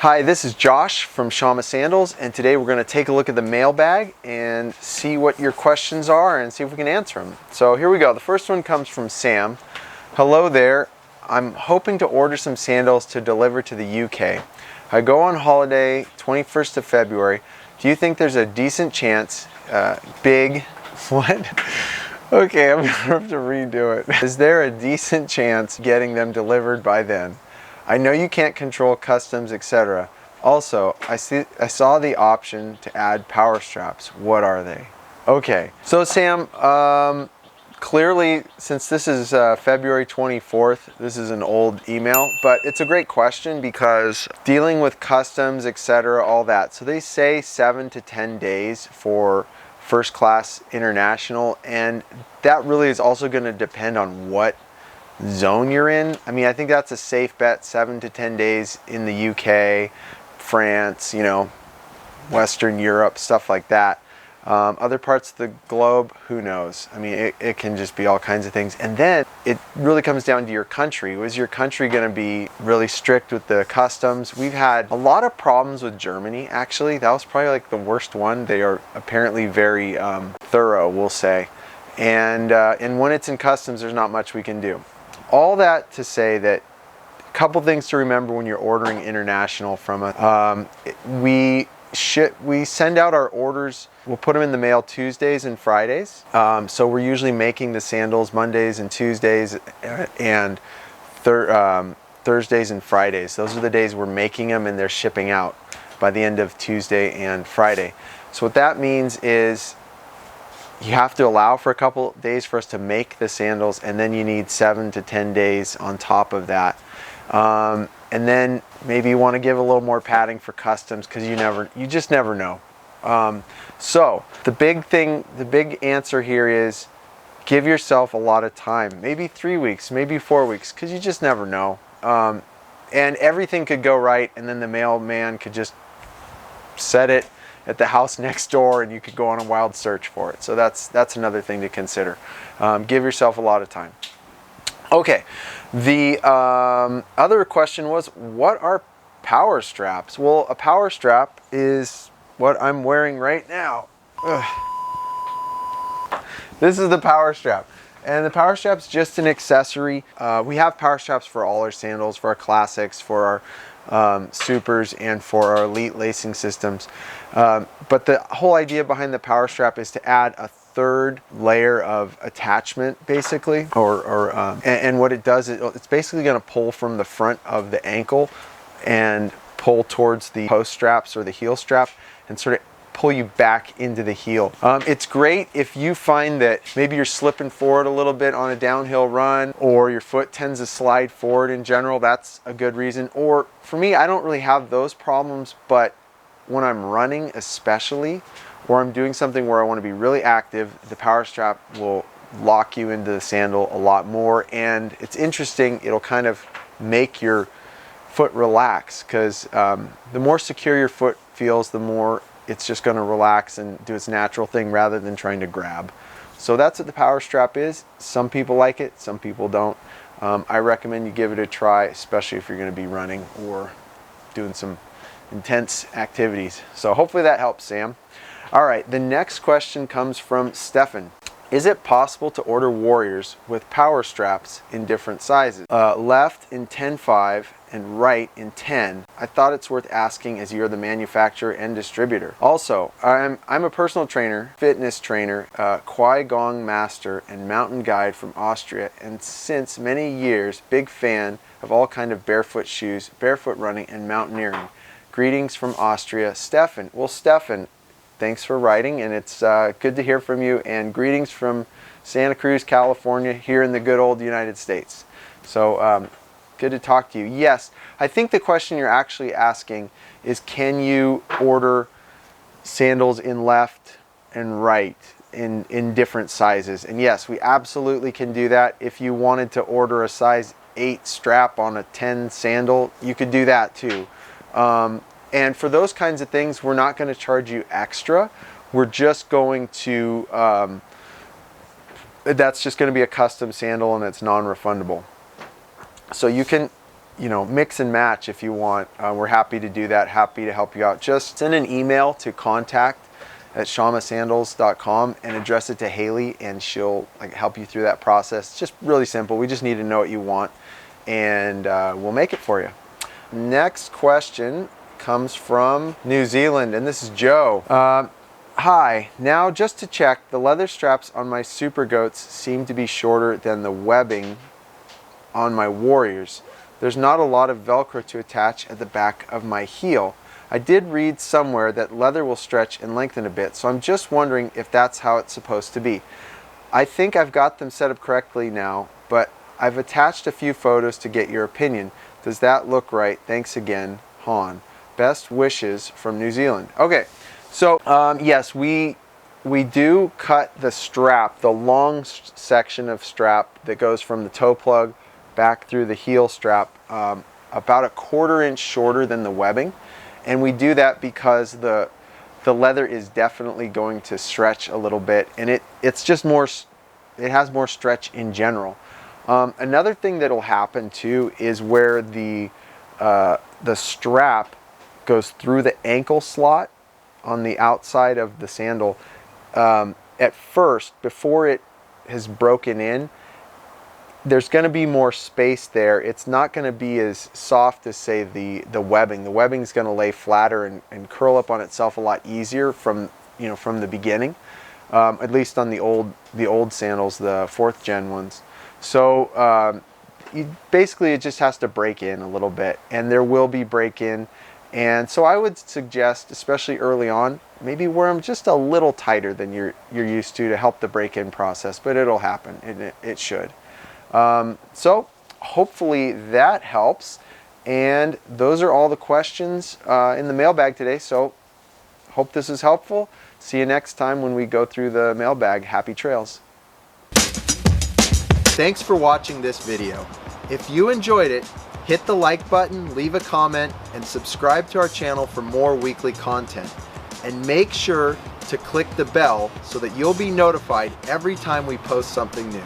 Hi, this is Josh from Shamma Sandals, and today we're going to take a look at the mailbag and see what your questions are and see if we can answer them. So here we go. The first one comes from Sam. Hello there. I'm hoping to order some sandals to deliver to the UK. I go on holiday 21st of February. Do you think there's a decent chance, what? Okay, I'm going to have to redo it. Is there a decent chance getting them delivered by then? I know you can't control customs, etc. Also, I saw the option to add power straps. What are they? Okay, so Sam, clearly, since this is February 24th, this is an old email, but it's a great question because dealing with customs, etc., all that. So they say 7 to 10 days for first class international, and that really is also going to depend on what zone you're in. I mean, I think that's a safe bet, 7 to 10 days in the UK, France, Western Europe, stuff like that. Other parts of the globe, who knows? I mean, it can just be all kinds of things. And then it really comes down to your country. Was your country going to be really strict with the customs? We've had a lot of problems with Germany, actually. That was probably like the worst one. They are apparently very thorough, we'll say. And when it's in customs, there's not much we can do. All that to say that a couple things to remember when you're ordering international from a, we send out our orders. We'll put them in the mail Tuesdays and Fridays. So we're usually making the sandals Mondays and Tuesdays and Thursdays and Fridays. Those are the days we're making them and they're shipping out by the end of Tuesday and Friday. So what that means is you have to allow for a couple days for us to make the sandals, and then you need 7 to 10 days on top of that. And then maybe you want to give a little more padding for customs because you just never know. So the big answer here is give yourself a lot of time, maybe 3 weeks, maybe 4 weeks, because you just never know. And everything could go right, and then the mailman could just set it at the house next door and you could go on a wild search for it. So that's another thing to consider. Give yourself a lot of time. Okay, the other question was, what are power straps? Well, a power strap is what I'm wearing right now. Ugh. This is the power strap. And the power strap's just an accessory. We have power straps for all our sandals, for our classics, for our supers, and for our elite lacing systems. But the whole idea behind the power strap is to add a third layer of attachment, basically, and what it does is it's basically going to pull from the front of the ankle and pull towards the post straps or the heel strap and sort of pull you back into the heel. It's great if you find that maybe you're slipping forward a little bit on a downhill run, or your foot tends to slide forward in general. That's a good reason. Or for me, I don't really have those problems, but when I'm running especially, or I'm doing something where I want to be really active, the power strap will lock you into the sandal a lot more. And it's interesting, it'll kind of make your foot relax, because the more secure your foot feels, the more it's just going to relax and do its natural thing rather than trying to grab. So that's what the power strap is. Some people like it, some people don't. I recommend you give it a try, especially if you're going to be running or doing some intense activities. So hopefully that helps, Sam. All right, the next question comes from Stefan. Is it possible to order Warriors with power straps in different sizes? Left in 10.5 and right in 10. I thought it's worth asking as you're the manufacturer and distributor. Also, I'm a personal trainer, fitness trainer, Kwai Gong master, and mountain guide from Austria, and since many years, big fan of all kind of barefoot shoes, barefoot running, and mountaineering. Greetings from Austria, Stefan. Well, Stefan, thanks for writing, and it's good to hear from you, and greetings from Santa Cruz, California, here in the good old United States. So good to talk to you. Yes, I think the question you're actually asking is, can you order sandals in left and right in different sizes? And yes, we absolutely can do that. If you wanted to order a size 8 strap on a 10 sandal, you could do that too. And for those kinds of things, we're not going to charge you extra. We're just going to, that's just going to be a custom sandal, and it's non-refundable. So you can mix and match if you want. We're happy to do that, happy to help you out. Just send an email to contact@shammasandals.com and address it to Haley, and she'll help you through that process. It's just really simple. We just need to know what you want, and we'll make it for you. Next question comes from New Zealand, and this is Joe. Hi, now just to check, the leather straps on my super goats seem to be shorter than the webbing on my warriors. There's not a lot of Velcro to attach at the back of my heel. I did read somewhere that leather will stretch and lengthen a bit, so I'm just wondering if that's how it's supposed to be. I think I've got them set up correctly now, but I've attached a few photos to get your opinion. Does that look right? Thanks again, Han. Best wishes from New Zealand. Okay, so yes, we do cut the strap, the long section of strap that goes from the toe plug back through the heel strap, about a 1/4 inch shorter than the webbing. And we do that because the leather is definitely going to stretch a little bit, and it's just more, it has more stretch in general. Another thing that'll happen too is where the strap goes through the ankle slot on the outside of the sandal. At first, before it has broken in, there's going to be more space there. It's not going to be as soft as, say, the webbing. The webbing is going to lay flatter and curl up on itself a lot easier from the beginning, at least on the old sandals, the 4th gen ones. So basically it just has to break in a little bit, and there will be break in. And so I would suggest, especially early on, maybe wear them just a little tighter than you're used to help the break-in process, but it'll happen, and it should. So hopefully that helps. And those are all the questions in the mailbag today. So hope this is helpful. See you next time when we go through the mailbag. Happy trails. Thanks for watching this video. If you enjoyed it, hit the like button, leave a comment, and subscribe to our channel for more weekly content. And make sure to click the bell so that you'll be notified every time we post something new.